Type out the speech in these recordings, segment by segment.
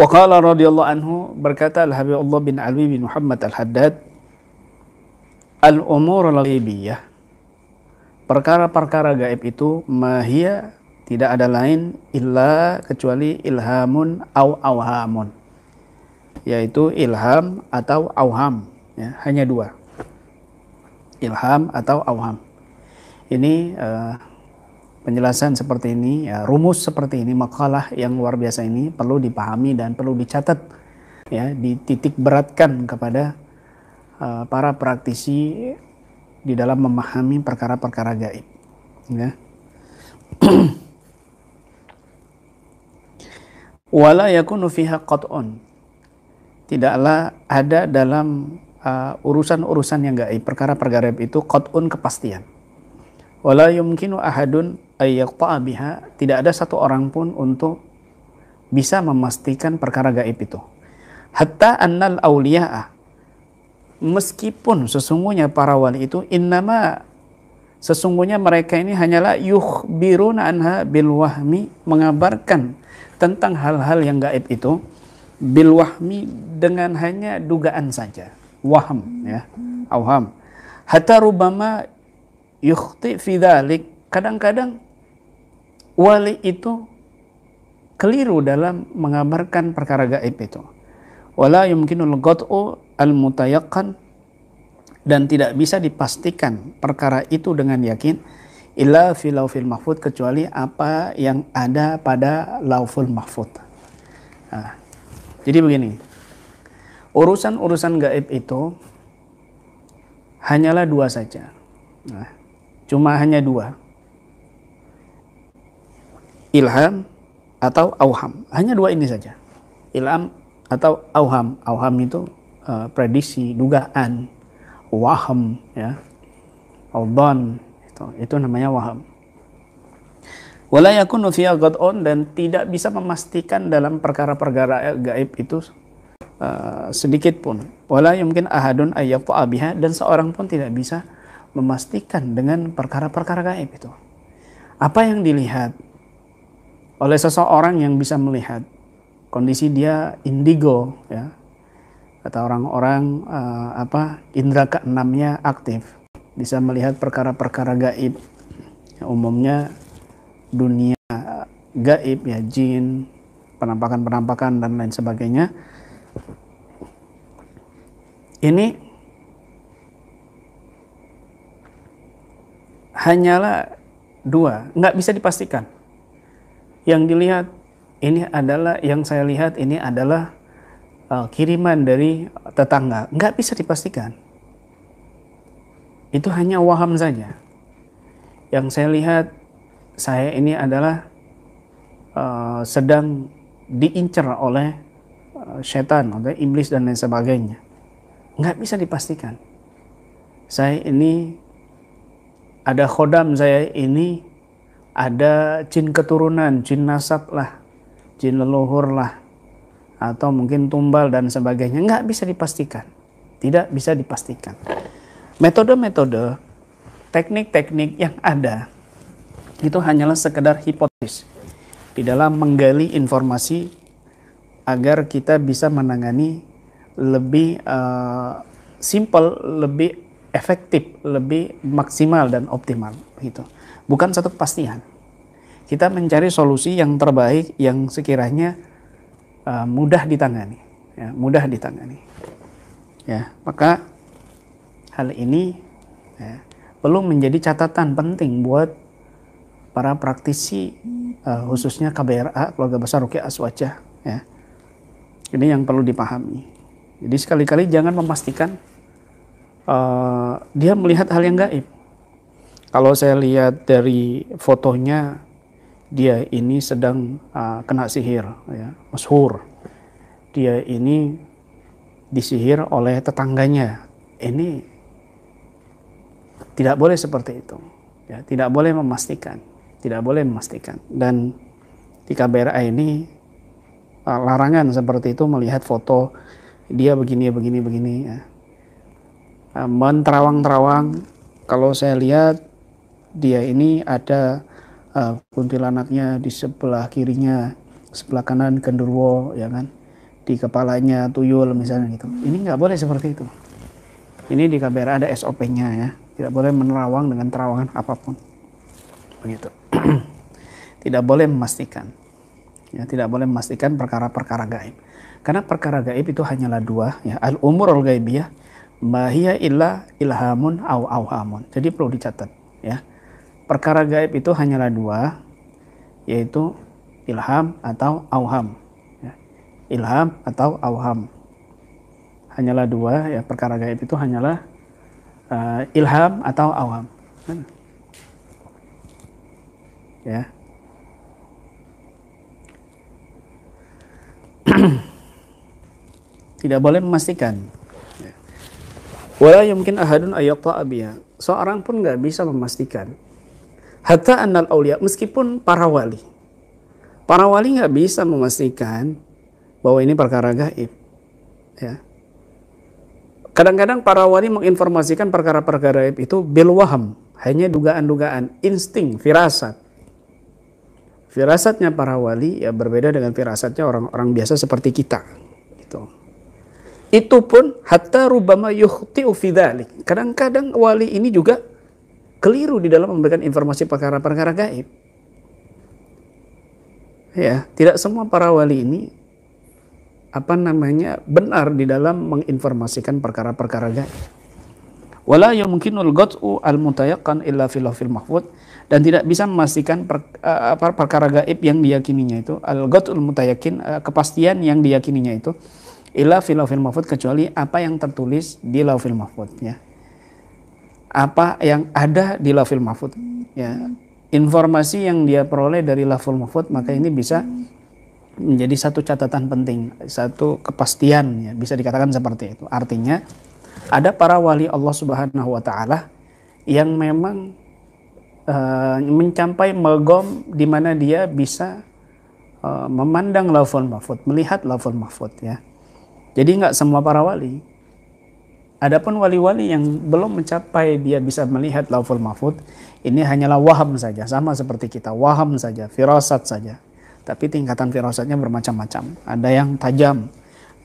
Wa qala radhiyallahu anhu, berkata Al-Habibullah bin Ali bin Muhammad Al-Haddad, al-umur al-ghaibiyah, perkara-perkara gaib itu, mahia, tidak ada lain illa kecuali ilhamun au awhamun, yaitu ilham atau auham, ya, hanya dua, ilham atau auham. Ini penjelasan seperti ini, ya, rumus seperti ini, makalah yang luar biasa ini perlu dipahami dan perlu dicatat, ya, dititik beratkan kepada para praktisi di dalam memahami perkara-perkara gaib, ya. Wala yakunu fiha qat'un, tidaklah ada dalam urusan-urusan yang gaib, perkara-perkara gaib itu qat'un, kepastian. Wala yumkinu ahadun ayyaqta'a biha, tidak ada satu orang pun untuk bisa memastikan perkara gaib itu. Hatta annal awliya'a, meskipun sesungguhnya para wali itu, innama, sesungguhnya mereka ini hanyalah yukhbiruna anha bil wahmi, mengabarkan tentang hal-hal yang gaib itu bil wahmi, dengan hanya dugaan saja, waham, ya, auham. Hatta rubama yukhti fi dzalik, kadang-kadang wali itu keliru dalam mengabarkan perkara gaib itu. Wala yumkinul qat'u al-mutayaqqan, dan tidak bisa dipastikan perkara itu dengan yakin illa fi laufil mahfud, kecuali apa yang ada pada lauful mahfud. Nah, jadi begini, urusan-urusan gaib itu hanyalah dua saja. Nah, cuma hanya dua, ilham atau auham, hanya dua ini saja, ilham atau auham. Auham itu prediksi, dugaan. Waham, ya, audhan, itu namanya waham. Wala yakunu fiha qat'un, dan tidak bisa memastikan dalam perkara-perkara gaib itu sedikit pun. Wala yumkin ahadun ayyaqta'a biha, dan seorang pun tidak bisa memastikan dengan perkara-perkara gaib itu. Apa yang dilihat oleh seseorang yang bisa melihat kondisi dia indigo, ya, kata orang-orang indra keenamnya aktif, bisa melihat perkara-perkara gaib, ya, umumnya dunia gaib, ya, jin, penampakan-penampakan dan lain sebagainya. Ini hanyalah dua, nggak bisa dipastikan. Yang dilihat ini adalah, yang saya lihat ini adalah kiriman dari tetangga, nggak bisa dipastikan. Itu hanya waham saja. Yang saya lihat, saya ini adalah sedang diincar oleh setan, oleh iblis dan lain sebagainya. Nggak bisa dipastikan. Saya ini ada khodam, saya ini ada jin keturunan, jin nasab lah, jin leluhur lah, atau mungkin tumbal dan sebagainya. Nggak bisa dipastikan, tidak bisa dipastikan. Metode-metode, teknik-teknik yang ada itu hanyalah sekedar hipotesis di dalam menggali informasi agar kita bisa menangani lebih simple, lebih efektif, lebih maksimal dan optimal, gitu. Bukan satu kepastian. Kita mencari solusi yang terbaik, yang sekiranya mudah ditangani, ya, mudah ditangani, ya. Maka hal ini, ya, perlu menjadi catatan penting buat para praktisi, khususnya KBRA, Keluarga Besar Ruqyah Aswajah, ya. Ini yang perlu dipahami. Jadi sekali-kali jangan memastikan dia melihat hal yang gaib. Kalau saya lihat dari fotonya, dia ini sedang kena sihir, ya, masyhur. Dia ini disihir oleh tetangganya. Ini tidak boleh seperti itu, ya, tidak boleh memastikan, tidak boleh memastikan. Dan di KBRA ini larangan seperti itu, melihat foto dia begini, ya. Menterawang-terawang. Kalau saya lihat dia ini ada kuntilanaknya di sebelah kirinya, sebelah kanan genderuwo, ya kan. di kepalanya tuyul misalnya gitu. Ini nggak boleh seperti itu. Ini di KBRI ada SOP-nya ya. Tidak boleh menerawang dengan terawangan apapun. Begitu. Tidak boleh memastikan. Ya, tidak boleh memastikan perkara-perkara gaib. Karena perkara gaib itu hanyalah dua, ya. Al-umurul gaibiyah ma hiya illa ilhamun au auhamun. Jadi perlu dicatat, ya. Perkara gaib itu hanyalah dua, yaitu ilham atau auham. Ya. Ilham atau auham. Hanyalah dua, ya, perkara gaib itu hanyalah ilham atau auham. Ya. Tidak boleh memastikan. Wala yumkin ahadun ayyaqta'a biha. Seorang pun nggak bisa memastikan. Hatta annal auliya, meskipun para wali. Para wali nggak bisa memastikan bahwa ini perkara gaib. Ya. Kadang-kadang para wali menginformasikan perkara-perkara gaib itu bil waham, hanya dugaan-dugaan, insting, firasat. Firasatnya para wali ya berbeda dengan firasatnya orang-orang biasa seperti kita. Itu pun hatta rubama yukhti'u fi dzalik. Kadang-kadang wali ini juga keliru di dalam memberikan informasi perkara-perkara gaib. Ya, tidak semua para wali ini benar di dalam menginformasikan perkara-perkara gaib. Wala yumkinul ghad'u al-mutayaqqan illa fil lawhil mahfuz, dan tidak bisa memastikan perkara gaib yang diyakininya itu al-ghad'ul mutayaqqin, kepastian yang diyakininya itu illa fil lawhil mahfuz, kecuali apa yang tertulis di lauhil mahfuz, ya. Apa yang ada di lauhil mahfuz, ya. Informasi yang dia peroleh dari lauhil mahfuz, maka ini bisa menjadi satu catatan penting, satu kepastian, ya, bisa dikatakan seperti itu. Artinya ada para wali Allah Subhanahu wa taala yang memang mencapai magom di mana dia bisa memandang lauhul mahfuz, melihat lauhul mahfuz, ya. Jadi nggak semua para wali. Adapun wali-wali yang belum mencapai dia bisa melihat lauhul mahfuz, ini hanyalah waham saja, sama seperti kita, waham saja, firasat saja. Tapi tingkatan firasatnya bermacam-macam. Ada yang tajam,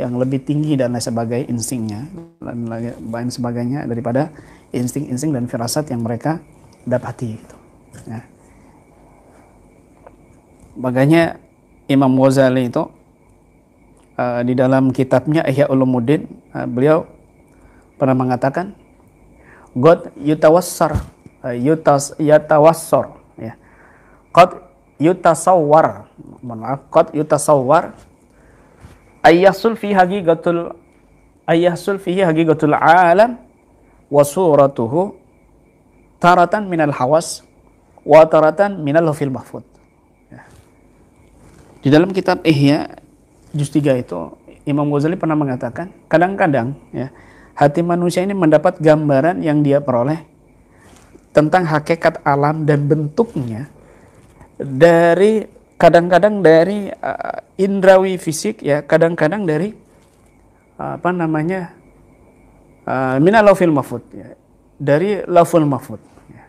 yang lebih tinggi dan lain sebagainya, instingnya dan lain sebagainya daripada insting-insting dan firasat yang mereka dapati. Gitu. Ya. Makanya Imam Ghazali itu di dalam kitabnya Ihya Ulumuddin, beliau pernah mengatakan God yatawassar ya. Qad yutasawwar, qad yutasawwar ayyasul fi haqiqatul alam wa suratuhu taratan minal hawas wa taratan minal lawhil mahfuz. Ya. Di dalam kitab Ihya juz 3 itu Imam Ghazali pernah mengatakan, kadang-kadang, ya, hati manusia ini mendapat gambaran yang dia peroleh tentang hakikat alam dan bentuknya dari kadang-kadang dari indrawi fisik, ya, kadang-kadang dari minal lauhil mahfuz, ya, dari lauhul mahfuz, ya.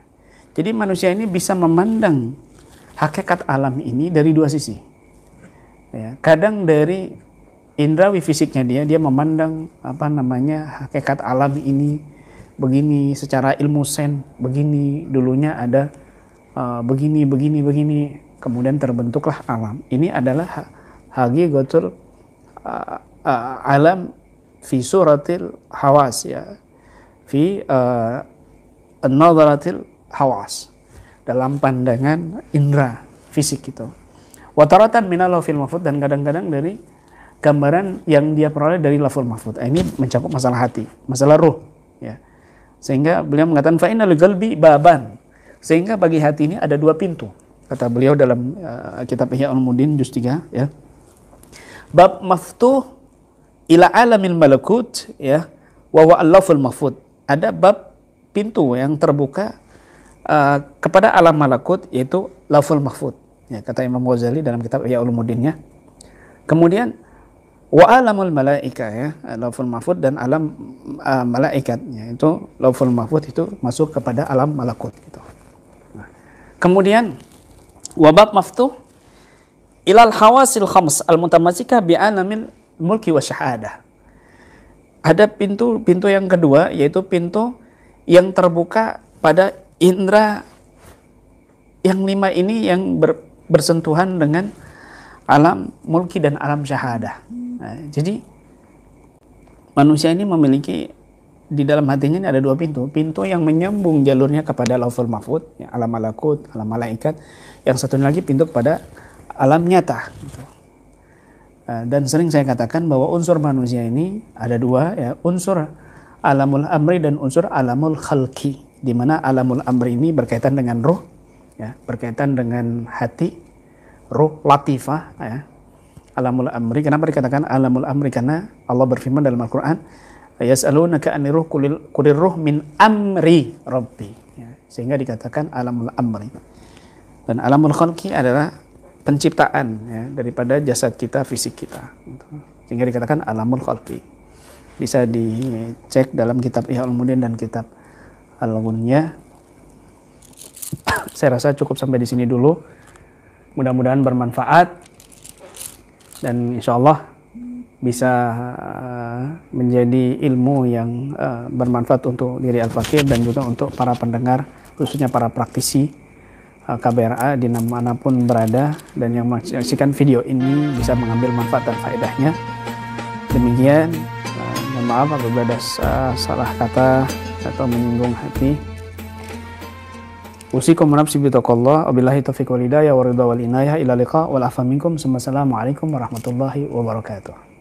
Jadi manusia ini bisa memandang hakikat alam ini dari dua sisi, ya. Kadang dari indrawi fisiknya dia memandang hakikat alam ini begini, secara ilmu sen begini, dulunya ada begini, kemudian terbentuklah alam. Ini adalah haqiqatul alam fi suratil hawas, ya, fi an-nadharatil hawas, dalam pandangan indra fisik itu. Wa taratan minal lauhil mahfuz, dan kadang-kadang dari gambaran yang dia peroleh dari lauhul mahfuz. Ini mencakup masalah hati, masalah ruh, ya. Sehingga beliau mengatakan fa innal qalbi baban, sehingga bagi hati ini ada dua pintu, kata beliau dalam kitab Ihya Ulumuddin juz 3, ya. Bab maftuh ila alamil malakut, ya, wa huwa al-lauhul mahfuz. Ada bab pintu yang terbuka kepada alam malakut, yaitu lauhul mahfuz, ya, kata Imam Ghazali dalam kitab Ihya Ulumuddin-nya. Kemudian wa alamul malaika, ya, lauhul mahfuz dan alam malaikat, ya, itu lauhul mahfuz itu masuk kepada alam malakut, gitu. Nah, kemudian wabab maftuh ilal hawasil khams al mutamasika bi alamil mulki wa syahadah. Ada pintu yang kedua, yaitu pintu yang terbuka pada indera yang 5 ini yang bersentuhan dengan alam mulki dan alam syahadah. Nah, jadi manusia ini memiliki di dalam hatinya ini ada 2 pintu. Pintu yang menyambung jalurnya kepada Lauhul Mahfuz, ya, alam malakut, alam malaikat. Yang satu lagi pintu kepada alam nyata. Gitu. Dan sering saya katakan bahwa unsur manusia ini ada 2, ya, unsur alamul amri dan unsur alamul khalqi, di mana alamul amri ini berkaitan dengan ruh, ya, berkaitan dengan hati, ruh latifah, ya. Alamul amri, kenapa dikatakan alamul amri? Karena Allah berfirman dalam Al-Qur'an, yas'alunaka 'anir ruh qulir ruh min amri rabbi, ya, sehingga dikatakan alamul amri. Dan alamul khalqi adalah penciptaan, ya, daripada jasad kita, fisik kita, gitu. Sehingga dikatakan alamul khalqi. Bisa dicek dalam kitab Ihya Ulumuddin dan kitab Al-Ghunyah. Saya rasa cukup sampai di sini dulu. Mudah-mudahan bermanfaat dan insya Allah bisa menjadi ilmu yang bermanfaat untuk diri Al-Fakir dan juga untuk para pendengar, khususnya para praktisi KBRA di manapun berada dan yang menyaksikan video ini bisa mengambil manfaat dan faedahnya. Demikian, mohon maaf apabila ada salah kata atau menyinggung hati. Usikum nafsi bitaqallah, wabillahi taufiq wal hidayah wa ridha wal inayah ila liqa wal afa minkum. Assalamualaikum warahmatullahi wabarakatuh.